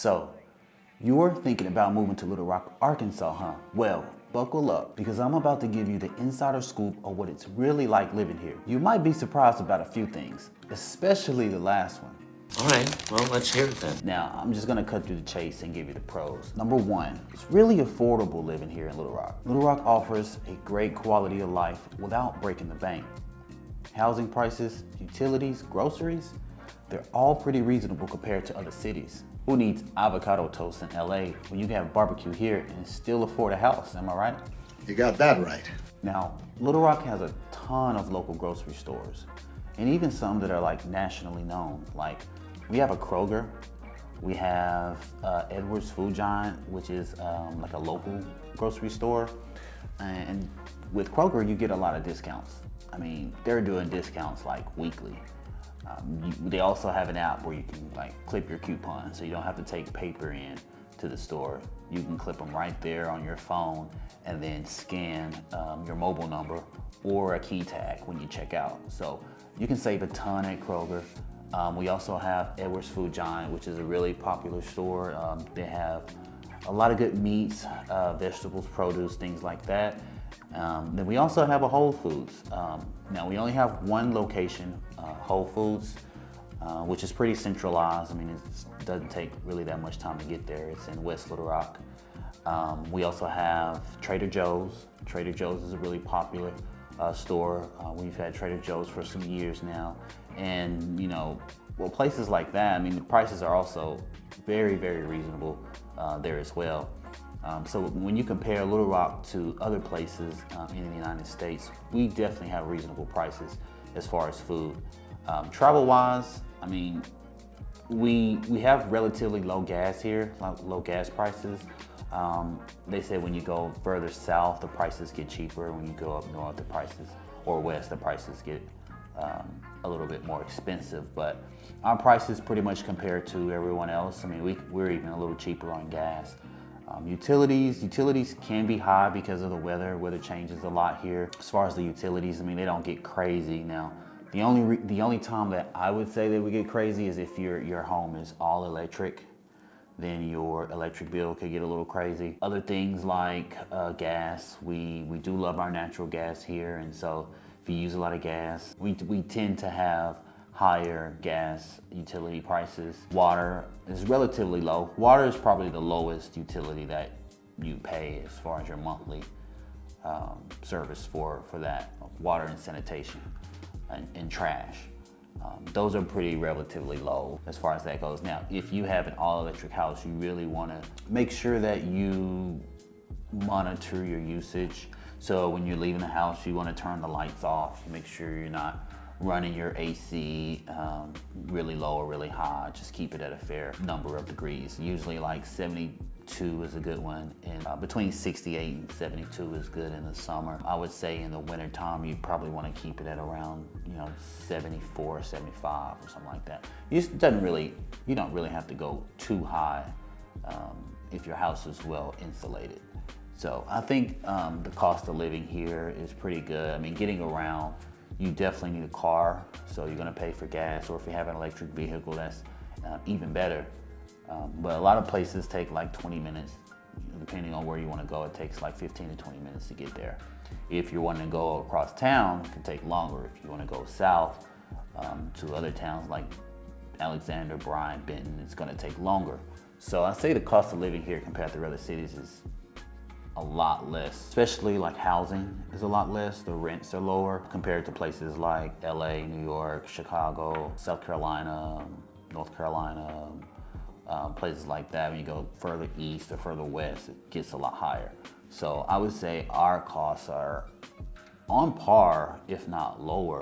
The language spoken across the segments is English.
So, you're thinking about moving to Little Rock, Arkansas, huh? Well, buckle up, because I'm about to give you the insider scoop of what it's really like living here. You might be surprised about a few things, especially the last one. All right, well, let's hear it then. Now, I'm just gonna cut through the chase and give you the pros. Number one, it's really affordable living here in Little Rock. Little Rock offers a great quality of life without breaking the bank. Housing prices, utilities, groceries, they're all pretty reasonable compared to other cities. Who needs avocado toast in LA when you can have barbecue here and still afford a house, am I right? You got that right. Now, Little Rock has a ton of local grocery stores, and even some that are like nationally known. Like, we have a Kroger, we have Edwards Food Giant, which is like a local grocery store. And with Kroger, you get a lot of discounts. I mean, they're doing discounts like weekly. They also have an app where you can like clip your coupon, so you don't have to take paper in to the store. You can clip them right there on your phone and then scan your mobile number or a key tag when you check out. So you can save a ton at Kroger. We also have Edwards Food Giant, which is a really popular store. They have a lot of good meats, vegetables, produce, things like that. Then we also have a Whole Foods. Now we only have one location, Whole Foods, which is pretty centralized. I mean, it doesn't take really that much time to get there. It's in West Little Rock. We also have Trader Joe's. Trader Joe's is a really popular store. We've had Trader Joe's for some years now. And, you know, well, places like that, I mean, the prices are also very, very reasonable there as well. So when you compare Little Rock to other places in the United States, we definitely have reasonable prices as far as food. Travel-wise, I mean, we have relatively low gas here, low gas prices. They say when you go further south, the prices get cheaper. When you go up north, the prices, or west, the prices get a little bit more expensive. But our prices pretty much compare to everyone else. I mean, we're even a little cheaper on gas. Utilities can be high because of the weather. Weather changes a lot here. As far as the utilities, I mean, they don't get crazy. Now, the only time that I would say they would get crazy is if your home is all electric, then your electric bill could get a little crazy. Other things like gas, we do love our natural gas here, and so if you use a lot of gas, we tend to have higher gas utility prices. Water is relatively low. Water is probably the lowest utility that you pay as far as your monthly service for that. Water and sanitation and trash. Those are pretty relatively low as far as that goes. Now, if you have an all-electric house, you really want to make sure that you monitor your usage. So when you're leaving the house, you want to turn the lights off. Make sure you're not running your AC really low or really high. Just keep it at a fair number of degrees. Usually like 72 is a good one, and between 68 and 72 is good in the summer. I would say in the winter time, you probably want to keep it at around 74, 75 or something like that. You don't really have to go too high if your house is well insulated. So I think the cost of living here is pretty good. I mean, getting around, you definitely need a car, so you're gonna pay for gas, or if you have an electric vehicle, that's even better. But a lot of places take like 20 minutes. Depending on where you wanna go, it takes like 15 to 20 minutes to get there. If you're wanting to go across town, it can take longer. If you wanna go south to other towns like Alexander, Bryan, Benton, it's gonna take longer. So I say the cost of living here compared to other cities is a lot less, especially like housing is a lot less. The rents are lower compared to places like LA, New York, Chicago, South Carolina, North Carolina, places like that. When you go further east or further west, it gets a lot higher. So I would say our costs are on par, if not lower,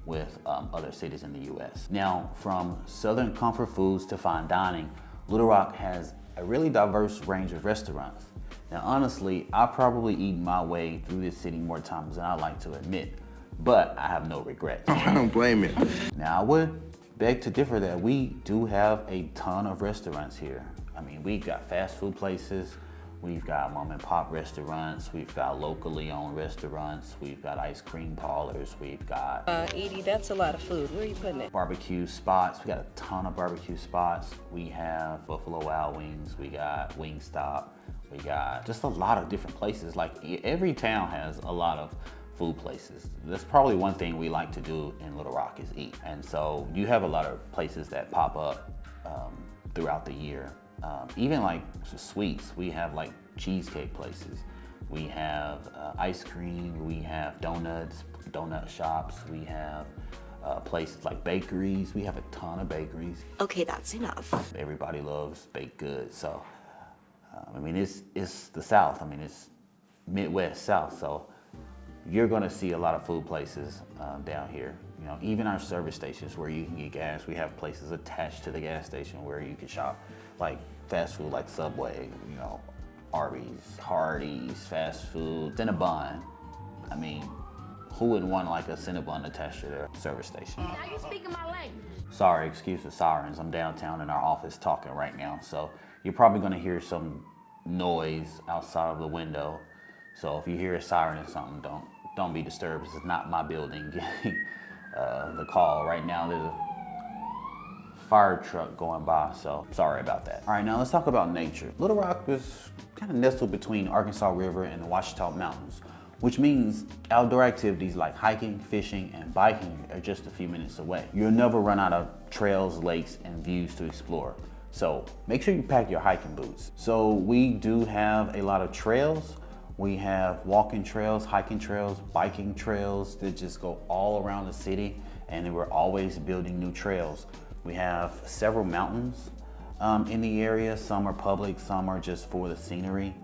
with other cities in the US. Now, from Southern comfort foods to fine dining, Little Rock has a really diverse range of restaurants. Now, honestly, I probably eat my way through this city more times than I like to admit, but I have no regrets. I don't blame you. Now, I would beg to differ that we do have a ton of restaurants here. I mean, we got fast food places, We've got mom and pop restaurants. We've got locally owned restaurants. We've got ice cream parlors. We've got Edie, that's a lot of food. Where are you putting it? barbecue spots. We got a ton of barbecue spots. We have Buffalo Wild Wings. We got Wingstop. We got just a lot of different places. Like every town has a lot of food places. That's probably one thing we like to do in Little Rock is eat. And so you have a lot of places that pop up throughout the year. Even like sweets, we have like cheesecake places. We have ice cream, we have donuts, donut shops, we have places like bakeries. We have a ton of bakeries. Okay, that's enough. Everybody loves baked goods, so I mean it's the South. I mean it's Midwest South, so you're gonna see a lot of food places down here. You know, even our service stations where you can get gas, we have places attached to the gas station where you can shop, like fast food, like Subway, you know, Arby's, Hardee's, fast food, Cinnabon. I mean, who wouldn't want like a Cinnabon attached to their service station? Now you speaking my language. Sorry, excuse the sirens. I'm downtown in our office talking right now, so you're probably gonna hear some noise outside of the window. So if you hear a siren or something, don't be disturbed. This is not my building getting the call. Right now there's a fire truck going by, so sorry about that. All right, now let's talk about nature. Little Rock is kind of nestled between Arkansas River and the Ouachita Mountains, which means outdoor activities like hiking, fishing, and biking are just a few minutes away. You'll never run out of trails, lakes, and views to explore. So make sure you pack your hiking boots. So we do have a lot of trails. We have walking trails, hiking trails, biking trails that just go all around the city, and we're always building new trails. We have several mountains in the area. Some are public, some are just for the scenery.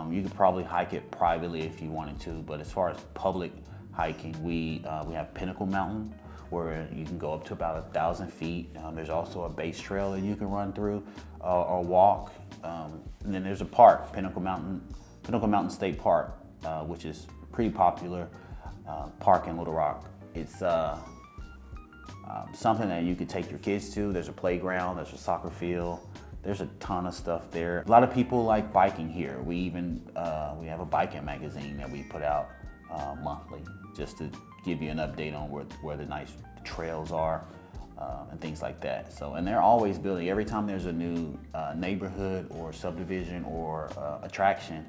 You could probably hike it privately if you wanted to, but as far as public hiking, we have Pinnacle Mountain, where you can go up to about 1,000 feet. There's also a base trail that you can run through or walk. And then there's a park, Pinnacle Mountain State Park, which is a pretty popular park in Little Rock. It's something that you could take your kids to. There's a playground, there's a soccer field, there's a ton of stuff there. A lot of people like biking here. We even, we have a biking magazine that we put out monthly, just to give you an update on where the nice trails are and things like that. So, and they're always building. Every time there's a new neighborhood or subdivision or attraction,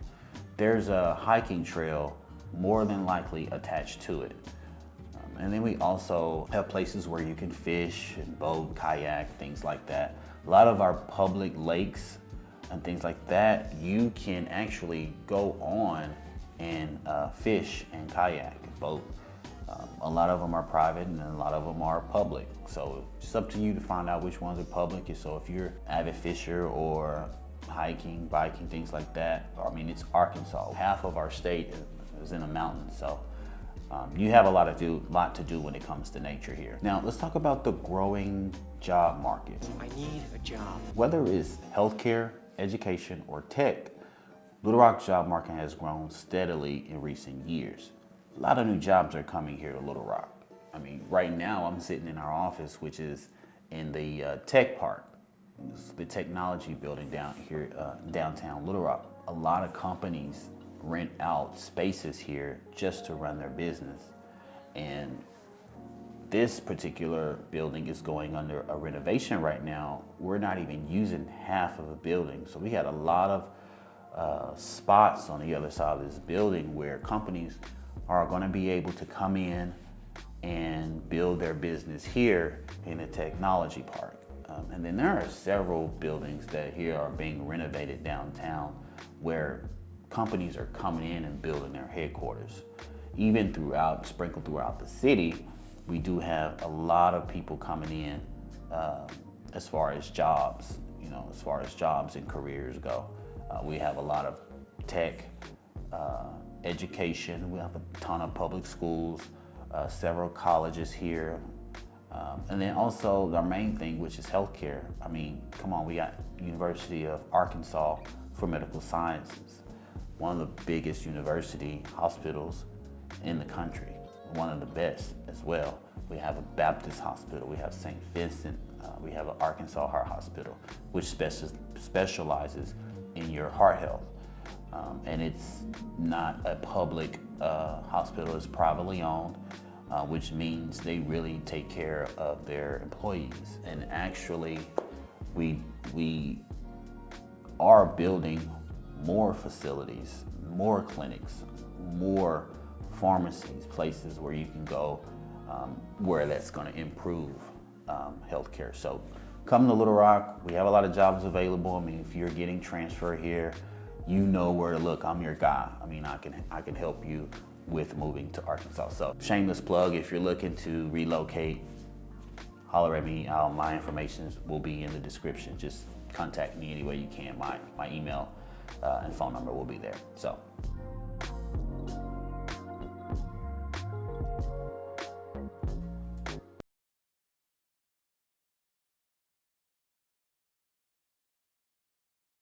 there's a hiking trail more than likely attached to it. And then we also have places where you can fish and boat, kayak, things like that. A lot of our public lakes and things like that, you can actually go on and fish and kayak and boat. A lot of them are private and a lot of them are public. So it's up to you to find out which ones are public. So if you're an avid fisher or hiking, biking, things like that, I mean, it's Arkansas. Half of our state is in the mountains. So you have a lot to do when it comes to nature here. Now, let's talk about the growing job market. I need a job. Whether it's healthcare, education, or tech, Little Rock's job market has grown steadily in recent years. A lot of new jobs are coming here to Little Rock. I mean, right now I'm sitting in our office, which is in the tech park. It's the technology building down here, downtown Little Rock. A lot of companies rent out spaces here just to run their business. And this particular building is going under a renovation right now. We're not even using half of the building. So we had a lot of spots on the other side of this building where companies are gonna be able to come in and build their business here in the technology park. And then there are several buildings that here are being renovated downtown where companies are coming in and building their headquarters. Even sprinkled throughout the city, we do have a lot of people coming in as far as jobs, as far as jobs and careers go. We have a lot of tech, education. We have a ton of public schools, several colleges here. And then also our main thing, which is healthcare. I mean, come on, we got University of Arkansas for Medical Sciences, one of the biggest university hospitals in the country, one of the best as well. We have a Baptist hospital, we have St. Vincent, we have an Arkansas Heart Hospital, which specializes in your heart health. And it's not a public hospital, it's privately owned, which means they really take care of their employees. And actually, we are building more facilities, more clinics, more pharmacies, places where you can go where that's going to improve healthcare. So come to Little Rock. We have a lot of jobs available. I mean, if you're getting transferred here, you know where to look. I'm your guy. I mean, I can help you with moving to Arkansas. So shameless plug, if you're looking to relocate, holler at me. My information will be in the description. Just contact me any way you can. My email and phone number will be there. So